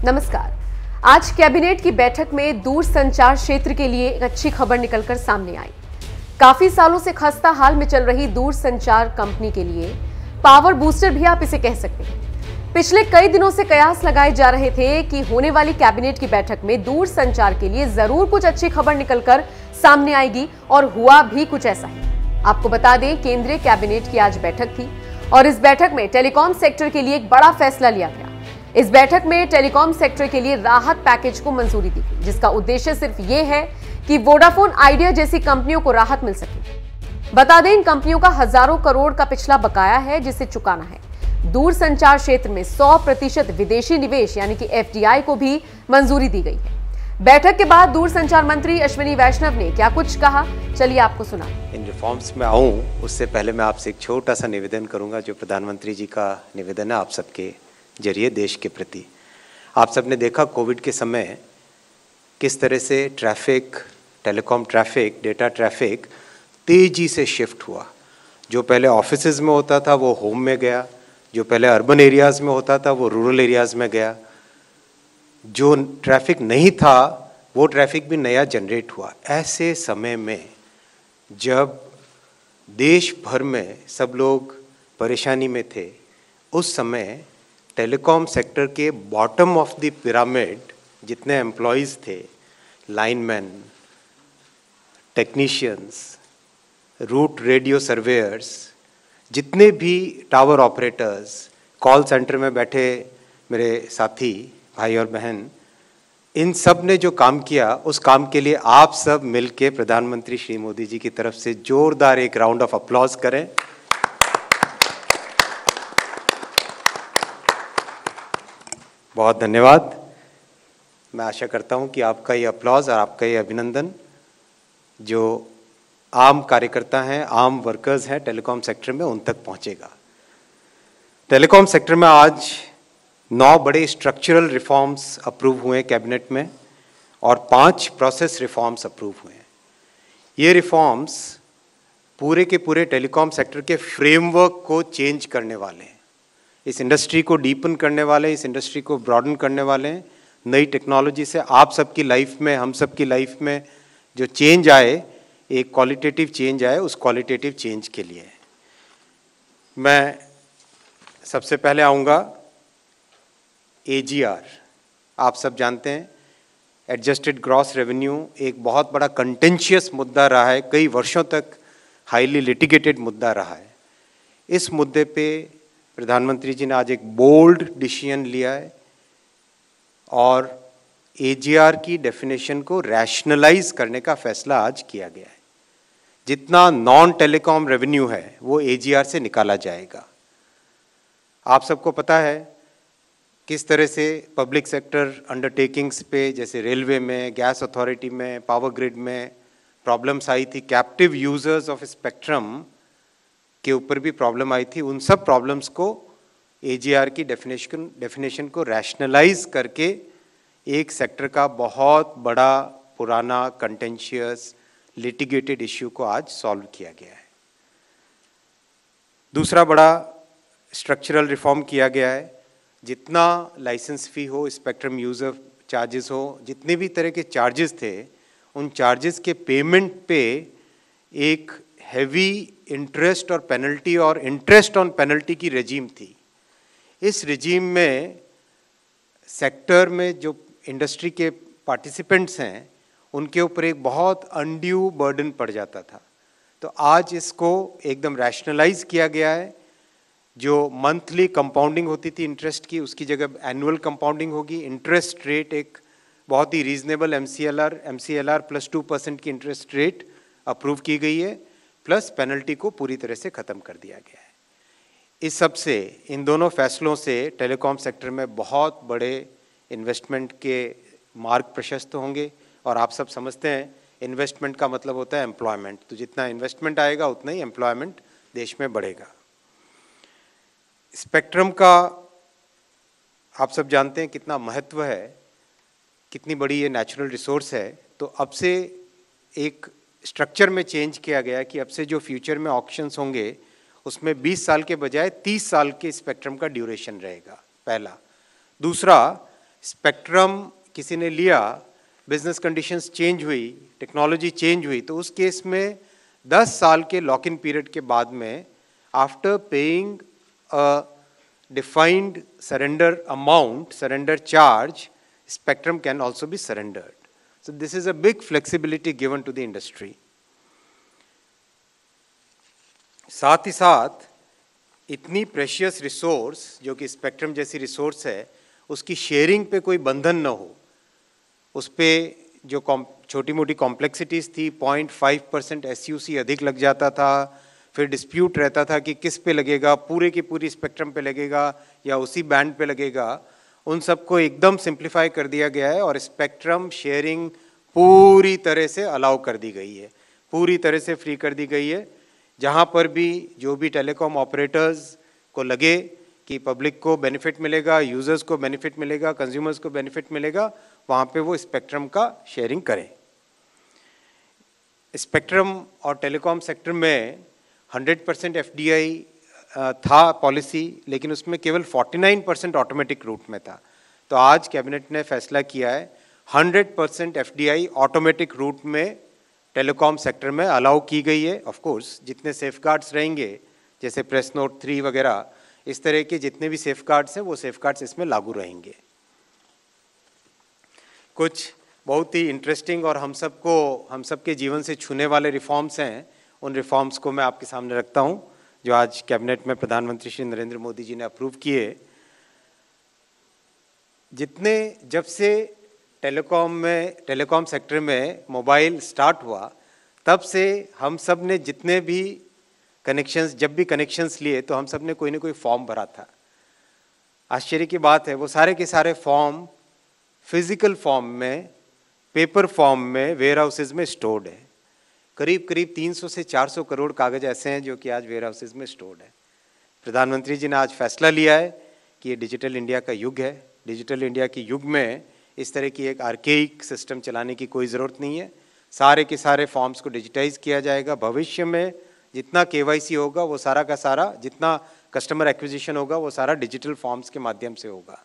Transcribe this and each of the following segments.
नमस्कार। आज कैबिनेट की बैठक में दूरसंचार क्षेत्र के लिए एक अच्छी खबर निकलकर सामने आई। काफी सालों से खस्ता हाल में चल रही दूरसंचार कंपनी के लिए पावर बूस्टर भी आप इसे कह सकते हैं। पिछले कई दिनों से कयास लगाए जा रहे थे कि होने वाली कैबिनेट की बैठक में दूरसंचार के लिए जरूर कुछ अच्छी खबर निकलकर सामने आएगी, और हुआ भी कुछ ऐसा ही। आपको बता दें, केंद्रीय कैबिनेट की आज बैठक थी और इस बैठक में टेलीकॉम सेक्टर के लिए एक बड़ा फैसला लिया गया। इस बैठक में टेलीकॉम सेक्टर के लिए राहत पैकेज को मंजूरी दी गई, जिसका उद्देश्य सिर्फ ये है कि वोडाफोन आइडिया जैसी कंपनियों को राहत मिल सके। बता दें, इन कंपनियों का हजारों करोड़ का पिछला बकाया है जिसे चुकाना है। दूरसंचार क्षेत्र में 100% विदेशी निवेश यानी कि FDI को भी मंजूरी दी गई है। बैठक के बाद दूरसंचार मंत्री अश्विनी वैष्णव ने क्या कुछ कहा, चलिए आपको सुना। इन रिफॉर्म्स में आऊं उससे पहले मैं आपसे एक छोटा सा निवेदन करूंगा, जो प्रधानमंत्री जी का निवेदन है आप सबके जरिए देश के प्रति। आप सबने देखा कोविड के समय किस तरह से traffic, telecom traffic, data traffic तेजी से शिफ्ट हुआ। जो पहले ऑफिसेज में होता था वो होम में गया, जो पहले अर्बन एरियाज़ में होता था वो रूरल एरियाज़ में गया, जो ट्रैफिक नहीं था वो ट्रैफिक भी नया जनरेट हुआ। ऐसे समय में जब देश भर में सब लोग परेशानी में थे, उस समय टेलीकॉम सेक्टर के बॉटम ऑफ द पिरामिड जितने एम्प्लॉयज़ थे, lineman, technicians, route radio surveyors, जितने भी टावर ऑपरेटर्स, कॉल सेंटर में बैठे मेरे साथी भाई और बहन, इन सब ने जो काम किया, उस काम के लिए आप सब मिलके प्रधानमंत्री श्री मोदी जी की तरफ से जोरदार एक राउंड ऑफ अप्लॉज करें। बहुत धन्यवाद। मैं आशा करता हूं कि आपका ये अप्लॉज और आपका ये अभिनंदन जो आम कार्यकर्ता हैं, आम वर्कर्स हैं टेलीकॉम सेक्टर में, उन तक पहुंचेगा। टेलीकॉम सेक्टर में आज 9 बड़े स्ट्रक्चरल रिफॉर्म्स अप्रूव हुए कैबिनेट में और 5 प्रोसेस रिफॉर्म्स अप्रूव हुए हैं। ये रिफॉर्म्स पूरे के पूरे टेलीकॉम सेक्टर के फ्रेमवर्क को चेंज करने वाले हैं, इस इंडस्ट्री को डीपन करने वाले, इस इंडस्ट्री को ब्रॉडन करने वाले हैं। नई टेक्नोलॉजी से आप सबकी लाइफ में, हम सबकी लाइफ में जो चेंज आए, एक क्वालिटेटिव चेंज आए, उस क्वालिटेटिव चेंज के लिए मैं सबसे पहले आऊँगा AGR। आप सब जानते हैं एडजस्टेड ग्रॉस रेवेन्यू एक बहुत बड़ा कंटेंशियस मुद्दा रहा है, कई वर्षों तक हाईली लिटिगेटेड मुद्दा रहा है। इस मुद्दे पे प्रधानमंत्री जी ने आज एक बोल्ड डिसीजन लिया है और AGR की डेफिनेशन को रैशनलाइज करने का फैसला आज किया गया है। जितना नॉन टेलीकॉम रेवेन्यू है वो AGR से निकाला जाएगा। आप सबको पता है किस तरह से पब्लिक सेक्टर अंडरटेकिंग्स पे, जैसे रेलवे में, गैस अथॉरिटी में, पावर ग्रिड में प्रॉब्लम्स आई थी, कैप्टिव यूजर्स ऑफ स्पेक्ट्रम के ऊपर भी प्रॉब्लम आई थी। उन सब प्रॉब्लम्स को AGR की डेफिनेशन को रैशनलाइज करके एक सेक्टर का बहुत बड़ा पुराना कंटेंशियस लिटिगेटेड इश्यू को आज सॉल्व किया गया है। दूसरा बड़ा स्ट्रक्चरल रिफॉर्म किया गया है। जितना लाइसेंस फी हो, स्पेक्ट्रम यूजर चार्जेस हो, जितने भी तरह के चार्जेस थे, उन चार्जेस के पेमेंट पे एक हैवी इंटरेस्ट और पेनल्टी और इंटरेस्ट ऑन पेनल्टी की रेजीम थी। इस रेजीम में सेक्टर में जो इंडस्ट्री के पार्टिसिपेंट्स हैं उनके ऊपर एक बहुत अनड्यू बर्डन पड़ जाता था। तो आज इसको एकदम रैशनलाइज किया गया है। जो मंथली कंपाउंडिंग होती थी इंटरेस्ट की, उसकी जगह एनुअल कंपाउंडिंग होगी। इंटरेस्ट रेट एक बहुत ही रीजनेबल MCLR प्लस 2% की इंटरेस्ट रेट अप्रूव की गई है, प्लस पेनल्टी को पूरी तरह से ख़त्म कर दिया गया है। इस सब से, इन दोनों फैसलों से टेलीकॉम सेक्टर में बहुत बड़े इन्वेस्टमेंट के मार्ग प्रशस्त होंगे। और आप सब समझते हैं इन्वेस्टमेंट का मतलब होता है एम्प्लॉयमेंट, तो जितना इन्वेस्टमेंट आएगा उतना ही एम्प्लॉयमेंट देश में बढ़ेगा। स्पेक्ट्रम का आप सब जानते हैं कितना महत्व है, कितनी बड़ी ये नेचुरल रिसोर्स है। तो अब से एक स्ट्रक्चर में चेंज किया गया कि अब से जो फ्यूचर में ऑक्शंस होंगे उसमें 20 साल के बजाय 30 साल के स्पेक्ट्रम का ड्यूरेशन रहेगा, पहला। दूसरा, स्पेक्ट्रम किसी ने लिया, बिजनेस कंडीशंस चेंज हुई, टेक्नोलॉजी चेंज हुई, तो उस केस में 10 साल के लॉक इन पीरियड के बाद में after paying a defined surrender amount, surrender charge, spectrum can also be surrendered. So this is a big flexibility given to the industry. साथ ही साथ इतनी प्रेशियस रिसोर्स जो कि स्पेक्ट्रम जैसी रिसोर्स है, उसकी शेयरिंग पे कोई बंधन न हो, उस पे जो छोटी मोटी कॉम्प्लेक्सिटीज थी, 0.5% SUC अधिक लग जाता था, फिर डिस्प्यूट रहता था कि किस पे लगेगा, पूरे की पूरी स्पेक्ट्रम पे लगेगा या उसी बैंड पे लगेगा, उन सबको एकदम सिंप्लीफाई कर दिया गया है और स्पेक्ट्रम शेयरिंग पूरी तरह से अलाउ कर दी गई है, पूरी तरह से फ्री कर दी गई है। जहाँ पर भी जो भी टेलीकॉम ऑपरेटर्स को लगे कि पब्लिक को बेनिफिट मिलेगा, यूजर्स को बेनिफिट मिलेगा, कंज्यूमर्स को बेनिफिट मिलेगा, वहाँ पे वो स्पेक्ट्रम का शेयरिंग करें। स्पेक्ट्रम और टेलीकॉम सेक्टर में 100% FDI था पॉलिसी, लेकिन उसमें केवल 49% ऑटोमेटिक रूट में था। तो आज कैबिनेट ने फैसला किया है 100% FDI ऑटोमेटिक रूट में टेलीकॉम सेक्टर में अलाउ की गई है। ऑफ कोर्स जितने सेफगार्ड्स रहेंगे, जैसे प्रेस नोट 3 वगैरह, इस तरह के जितने भी सेफगार्ड्स हैं वो सेफगार्ड्स इसमें लागू रहेंगे। कुछ बहुत ही इंटरेस्टिंग और हम सबके जीवन से छूने वाले रिफॉर्म्स हैं, उन रिफॉर्म्स को मैं आपके सामने रखता हूं जो आज कैबिनेट में प्रधानमंत्री श्री नरेंद्र मोदी जी ने अप्रूव किए। जब से टेलीकॉम सेक्टर में मोबाइल स्टार्ट हुआ, तब से हम सब ने जितने भी जब भी कनेक्शंस लिए, तो हम सब ने कोई ना कोई फॉर्म भरा था। आश्चर्य की बात है, वो सारे के सारे फॉर्म फिजिकल फॉर्म में, पेपर फॉर्म में, वेयर हाउसेज में स्टोर्ड है। करीब 300 से 400 करोड़ कागज ऐसे हैं जो कि आज वेयर हाउसेज में स्टोर्ड है। प्रधानमंत्री जी ने आज फैसला लिया है कि ये डिजिटल इंडिया का युग है। डिजिटल इंडिया के युग में इस तरह की एक आर्केइक सिस्टम चलाने की कोई ज़रूरत नहीं है। सारे के सारे फॉर्म्स को डिजिटाइज किया जाएगा। भविष्य में जितना KYC होगा वो सारा का सारा, जितना कस्टमर एक्विजिशन होगा वो सारा डिजिटल फॉर्म्स के माध्यम से होगा।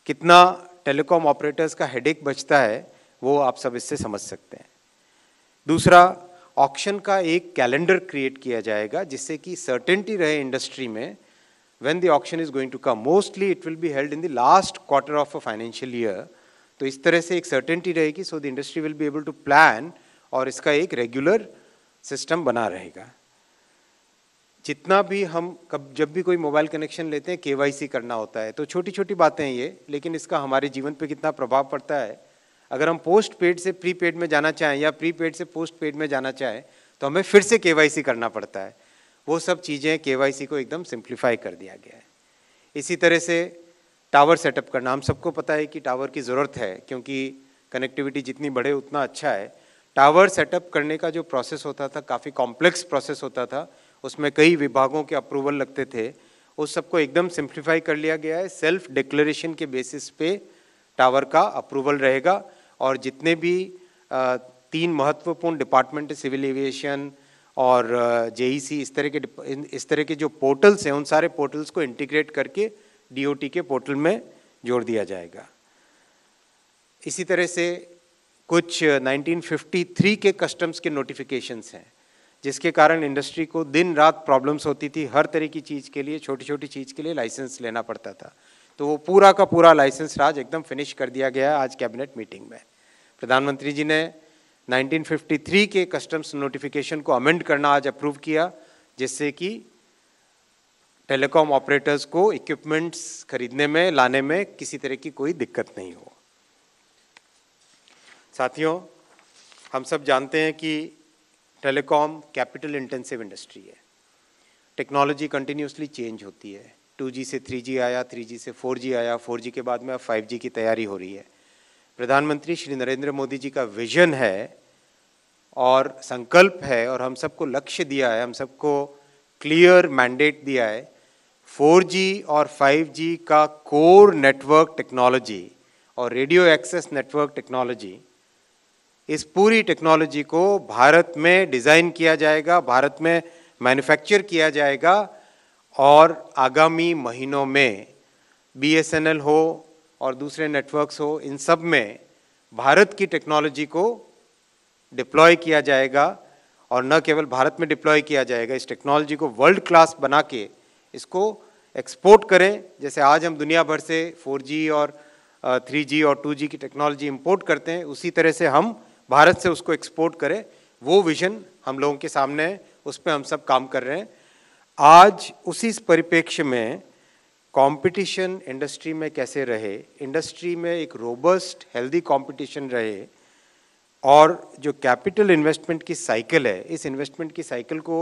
कितना टेलीकॉम ऑपरेटर्स का हेडेक बचता है वो आप सब इससे समझ सकते हैं। दूसरा, ऑक्शन का एक कैलेंडर क्रिएट किया जाएगा जिससे कि सर्टेनिटी रहे इंडस्ट्री में when the auction is going to come. Mostly it will be held in the last quarter of a financial year. तो इस तरह से एक सर्टेनिटी रहेगी, so the industry will be able to plan और इसका एक रेगुलर सिस्टम बना रहेगा। जितना भी हम जब भी कोई मोबाइल कनेक्शन लेते हैं KYC करना होता है, तो छोटी छोटी बातें हैं ये, लेकिन इसका हमारे जीवन पे कितना प्रभाव पड़ता है। अगर हम पोस्ट पेड से प्रीपेड में जाना चाहें या प्रीपेड से पोस्ट पेड में जाना चाहें तो हमें फिर से KYC करना पड़ता है। वो सब चीज़ें KYC को एकदम सिंप्लीफाई कर दिया गया है। इसी तरह से टावर सेटअप करना, हम सबको पता है कि टावर की ज़रूरत है क्योंकि कनेक्टिविटी जितनी बढ़े उतना अच्छा है। टावर सेटअप करने का जो प्रोसेस होता था काफ़ी कॉम्प्लेक्स प्रोसेस होता था, उसमें कई विभागों के अप्रूवल लगते थे, उस सबको एकदम सिंप्लीफाई कर लिया गया है। सेल्फ डिक्लेरेशन के बेसिस पे टावर का अप्रूवल रहेगा और जितने भी 3 महत्वपूर्ण डिपार्टमेंट, सिविल एविएशन और JEC, इस तरह के जो पोर्टल्स हैं उन सारे पोर्टल्स को इंटीग्रेट करके DOT के पोर्टल में जोड़ दिया जाएगा। इसी तरह से कुछ 1953 के कस्टम्स के नोटिफिकेशंस हैं जिसके कारण इंडस्ट्री को दिन रात प्रॉब्लम्स होती थी। हर तरह की चीज़ के लिए, छोटी छोटी चीज़ के लिए लाइसेंस लेना पड़ता था। तो वो पूरा का पूरा लाइसेंस राज एकदम फिनिश कर दिया गया आज कैबिनेट मीटिंग में। प्रधानमंत्री जी ने 1953 के कस्टम्स नोटिफिकेशन को अमेंड करना आज अप्रूव किया, जिससे कि टेलीकॉम ऑपरेटर्स को इक्विपमेंट्स खरीदने में, लाने में किसी तरह की कोई दिक्कत नहीं हो। साथियों, हम सब जानते हैं कि टेलीकॉम कैपिटल इंटेंसिव इंडस्ट्री है। टेक्नोलॉजी कंटिन्यूसली चेंज होती है। 2G से 3G आया, 3G से 4G आया, 4G के बाद में अब 5G की तैयारी हो रही है। प्रधानमंत्री श्री नरेंद्र मोदी जी का विजन है और संकल्प है और हम सबको लक्ष्य दिया है, हम सबको क्लियर मैंडेट दिया है। 4G और 5G का कोर नेटवर्क टेक्नोलॉजी और रेडियो एक्सेस नेटवर्क टेक्नोलॉजी, इस पूरी टेक्नोलॉजी को भारत में डिज़ाइन किया जाएगा, भारत में मैन्युफैक्चर किया जाएगा और आगामी महीनों में BSNL हो, और दूसरे नेटवर्क्स हो, इन सब में भारत की टेक्नोलॉजी को डिप्लॉय किया जाएगा और न केवल भारत में डिप्लॉय किया जाएगा, इस टेक्नोलॉजी को वर्ल्ड क्लास बना के इसको एक्सपोर्ट करें। जैसे आज हम दुनिया भर से 4G और 3G और 2G की टेक्नोलॉजी इंपोर्ट करते हैं, उसी तरह से हम भारत से उसको एक्सपोर्ट करें। वो विजन हम लोगों के सामने है, उस पर हम सब काम कर रहे हैं। आज उसी परिप्रेक्ष्य में कंपटीशन इंडस्ट्री में कैसे रहे, इंडस्ट्री में एक रोबस्ट हेल्दी कंपटीशन रहे और जो कैपिटल इन्वेस्टमेंट की साइकिल है, इस इन्वेस्टमेंट की साइकिल को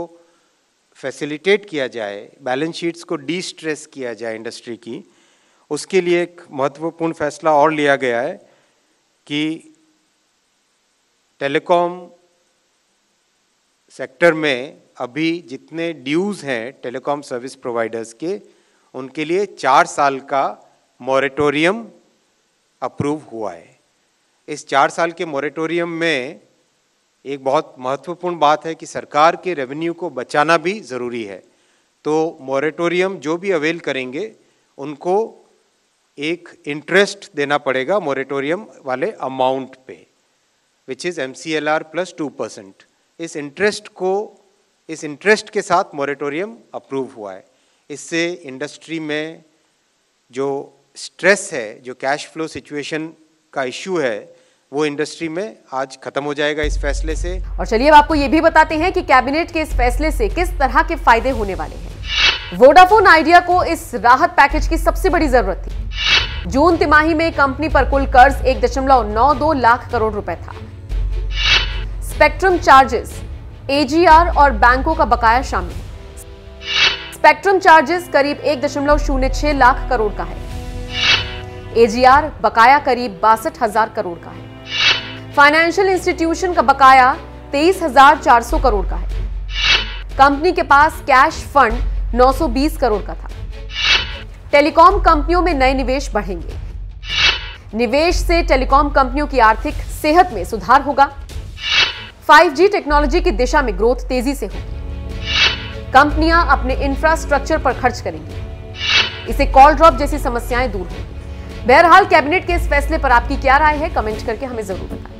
फैसिलिटेट किया जाए, बैलेंस शीट्स को डी स्ट्रेस किया जाए इंडस्ट्री की, उसके लिए एक महत्वपूर्ण फैसला और लिया गया है कि टेलीकॉम सेक्टर में अभी जितने ड्यूज़ हैं टेलीकॉम सर्विस प्रोवाइडर्स के, उनके लिए 4 साल का मॉरेटोरियम अप्रूव हुआ है। इस 4 साल के मॉरेटोरियम में एक बहुत महत्वपूर्ण बात है कि सरकार के रेवेन्यू को बचाना भी ज़रूरी है। तो मॉरेटोरियम जो भी अवेल करेंगे उनको एक इंटरेस्ट देना पड़ेगा मॉरेटोरियम वाले अमाउंट पे, विच इज़ MCLR + 2%। इस इंटरेस्ट के साथ मॉरेटोरियम अप्रूव हुआ है। इससे इंडस्ट्री में जो स्ट्रेस है, जो कैश फ्लो सिचुएशन का इश्यू है, वो इंडस्ट्री में आज खत्म हो जाएगा इस फैसले से। और चलिए अब आपको ये भी बताते हैं कि कैबिनेट के इस फैसले से किस तरह के फायदे होने वाले हैं। वोडाफोन आइडिया को इस राहत पैकेज की सबसे बड़ी जरूरत थी। जून तिमाही में कंपनी पर कुल कर्ज 1.92 लाख करोड़ रुपए था। स्पेक्ट्रम चार्जेस, AGR और बैंकों का बकाया शामिल। स्पेक्ट्रम चार्जेस करीब 1.06 लाख करोड़ का है। AGR बकाया करीब 62,000 करोड़ का है। फाइनेंशियल इंस्टीट्यूशन का बकाया 23,400 करोड़ का है। कंपनी के पास कैश फंड 920 करोड़ का था। टेलीकॉम कंपनियों में नए निवेश बढ़ेंगे। निवेश से टेलीकॉम कंपनियों की आर्थिक सेहत में सुधार होगा। 5G टेक्नोलॉजी की दिशा में ग्रोथ तेजी से होगी। कंपनियां अपने इंफ्रास्ट्रक्चर पर खर्च करेंगी। इससे कॉल ड्रॉप जैसी समस्याएं दूर होंगी। बहरहाल कैबिनेट के इस फैसले पर आपकी क्या राय है, कमेंट करके हमें जरूर बताएं।